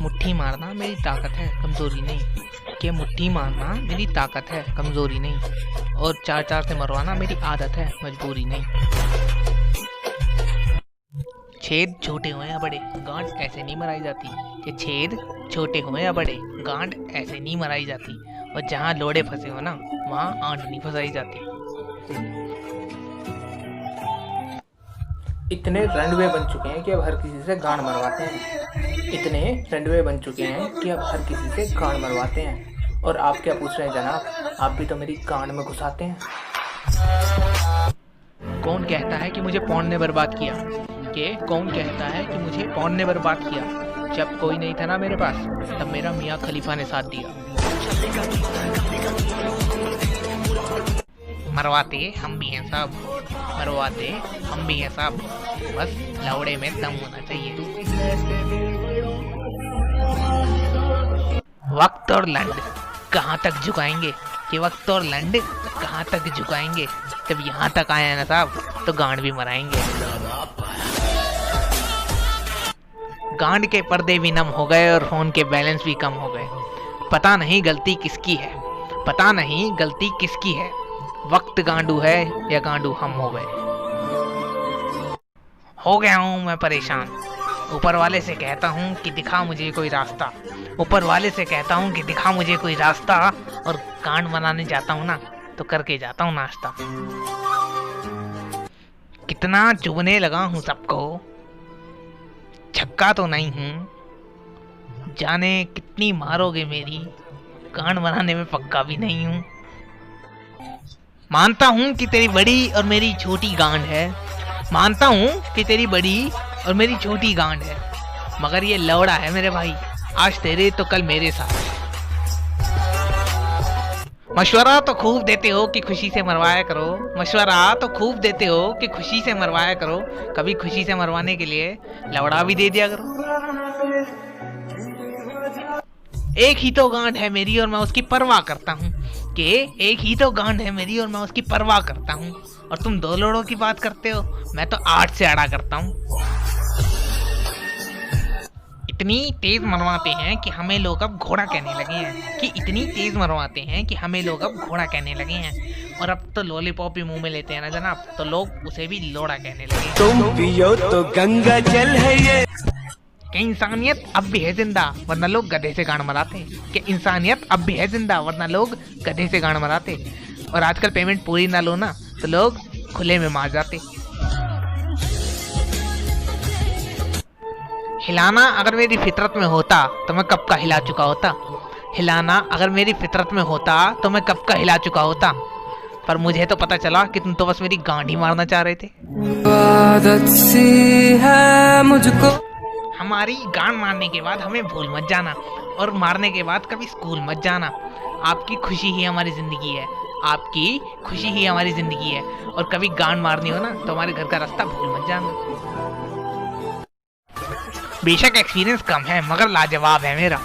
मुट्ठी मारना मेरी ताकत है, कमज़ोरी नहीं। कि मुट्ठी मारना मेरी ताकत है, कमज़ोरी नहीं। और चार चार से मरवाना मेरी आदत है, मजबूरी नहीं। छेद छोटे हुए या बड़े, गांठ ऐसे नहीं मराई जाती। कि छेद छोटे हुए या बड़े, गांठ ऐसे नहीं मराई जाती। और जहाँ लोड़े फंसे हो ना, वहाँ आंट नहीं फंसाई जाती। इतने रंडवे बन चुके हैं कि अब हर किसी से गांड मरवाते हैं। इतने रंडवे बन चुके हैं कि अब हर किसी से गांड मरवाते हैं। और आप क्या पूछ रहे हैं जनाब, आप भी तो मेरी गांड में घुसाते हैं। कौन कहता है कि मुझे पौन ने बर्बाद किया? कि कौन कहता है कि मुझे पौन ने बर्बाद किया? जब कोई नहीं था ना मेरे पास, तब मेरा मियाँ खलीफा ने साथ दिया। मरवाते हम भी हैं साहब, मरवाते हम भी हैं साहब, बस लौड़े में दम होना चाहिए। वक्त और लंड कहाँ तक झुकाएंगे? कि वक्त और लंड कहाँ तक झुकाएंगे? जब यहाँ तक आए हैं ना साहब, तो गांड भी मराएंगे। गांड के पर्दे भी नम हो गए और फोन के बैलेंस भी कम हो गए। पता नहीं गलती किसकी है, पता नहीं गलती किसकी है। वक्त गांडू है या गांडू हम हो गए। हो गया हूँ मैं परेशान, ऊपर वाले से कहता हूँ कि दिखा मुझे कोई रास्ता। ऊपर वाले से कहता हूँ कि दिखा मुझे कोई रास्ता। और गांड बनाने जाता हूँ ना, तो करके जाता हूँ नाश्ता। कितना चुभने लगा हूँ सबको, छक्का तो नहीं हूँ। जाने कितनी मारोगे मेरी, गांड बनाने में पक्का भी नहीं हूँ। मानता हूँ कि तेरी बड़ी और मेरी छोटी गांड है, मानता हूँ कि तेरी बड़ी और मेरी छोटी गांड है। मगर ये लौड़ा है मेरे भाई, आज तेरे तो कल मेरे साथ। मशवरा तो खूब देते हो कि खुशी से मरवाया करो, मशवरा तो खूब देते हो कि खुशी से मरवाया करो। कभी खुशी से मरवाने के लिए लौड़ा भी दे दिया करो। एक ही तो गांड है मेरी और मैं उसकी परवाह करता हूँ। कि एक ही तो गांड है मेरी और मैं उसकी परवाह करता हूँ। और तुम दो लोड़ों की बात करते हो, मैं तो 8 से अड़ा करता हूँ। इतनी तेज मरवाते हैं कि हमें लोग अब घोड़ा कहने लगे हैं। कि इतनी तेज मरवाते हैं कि हमें लोग अब घोड़ा कहने लगे हैं। और अब तो लॉलीपॉप भी मुंह में लेते हैं ना जनाब, तो लोग उसे भी लोड़ा कहने लगे। तुम पियो तो गंगा जल है ये। कि इंसानियत अब भी है जिंदा, वरना लोग गधे से गांड मराते। कि इंसानियत अब भी है जिंदा, वरना लोग गधे से गांड मराते। और आजकल पेमेंट पूरी ना लो ना, तो लोग खुले में मार जाते। हिलाना अगर मेरी फितरत में होता तो मैं कब का हिला चुका होता। हिलाना अगर मेरी फितरत में होता तो मैं कब का हिला चुका होता। पर मुझे तो पता चला कि तुम तो बस मेरी गांड ही मारना चाह रहे थे। आदत सी है मुझको। हमारी गांड मारने के बाद हमें भूल मत जाना, और मारने के बाद कभी स्कूल मत जाना। आपकी खुशी ही हमारी जिंदगी है, आपकी खुशी ही हमारी जिंदगी है। और कभी गांड मारनी हो ना, तो हमारे घर का रास्ता भूल मत जाना। बेशक एक्सपीरियंस कम है मगर लाजवाब है मेरा।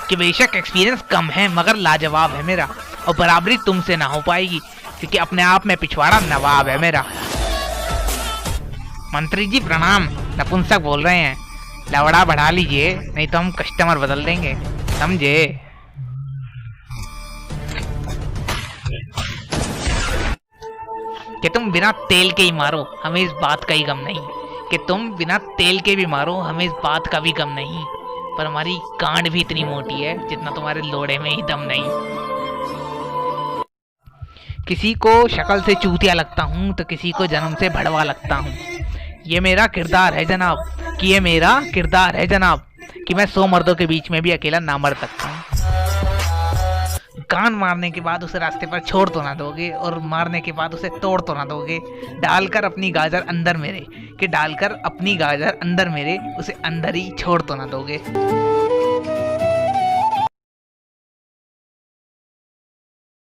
कि बेशक एक्सपीरियंस कम है मगर लाजवाब है मेरा। और बराबरी तुमसे ना हो पाएगी, क्योंकि अपने आप में पिछवाड़ा नवाब है मेरा। मंत्री जी प्रणाम, नपुंसक बोल रहे हैं। लवड़ा बढ़ा लीजिए, नहीं तो हम कस्टमर बदल देंगे, समझे? कि तुम बिना तेल के ही मारो, हमें इस बात का ही गम नहीं। कि तुम बिना तेल के भी मारो, हमें इस बात का भी गम नहीं। पर हमारी गांड भी इतनी मोटी है जितना तुम्हारे लोड़े में ही दम नहीं। किसी को शक्ल से चूतिया लगता हूँ तो किसी को जन्म से भड़वा लगता हूँ। ये मेरा किरदार है जनाब, कि ये मेरा किरदार है जनाब, कि मैं 100 मर्दों के बीच में भी अकेला ना मर सकता हूँ। गांड मारने के बाद उसे रास्ते पर छोड़ तो ना दोगे, और मारने के बाद उसे तोड़ तो ना दोगे। डालकर अपनी गाजर अंदर मेरे, कि डालकर अपनी गाजर अंदर मेरे, उसे अंदर ही छोड़ तो ना दोगे।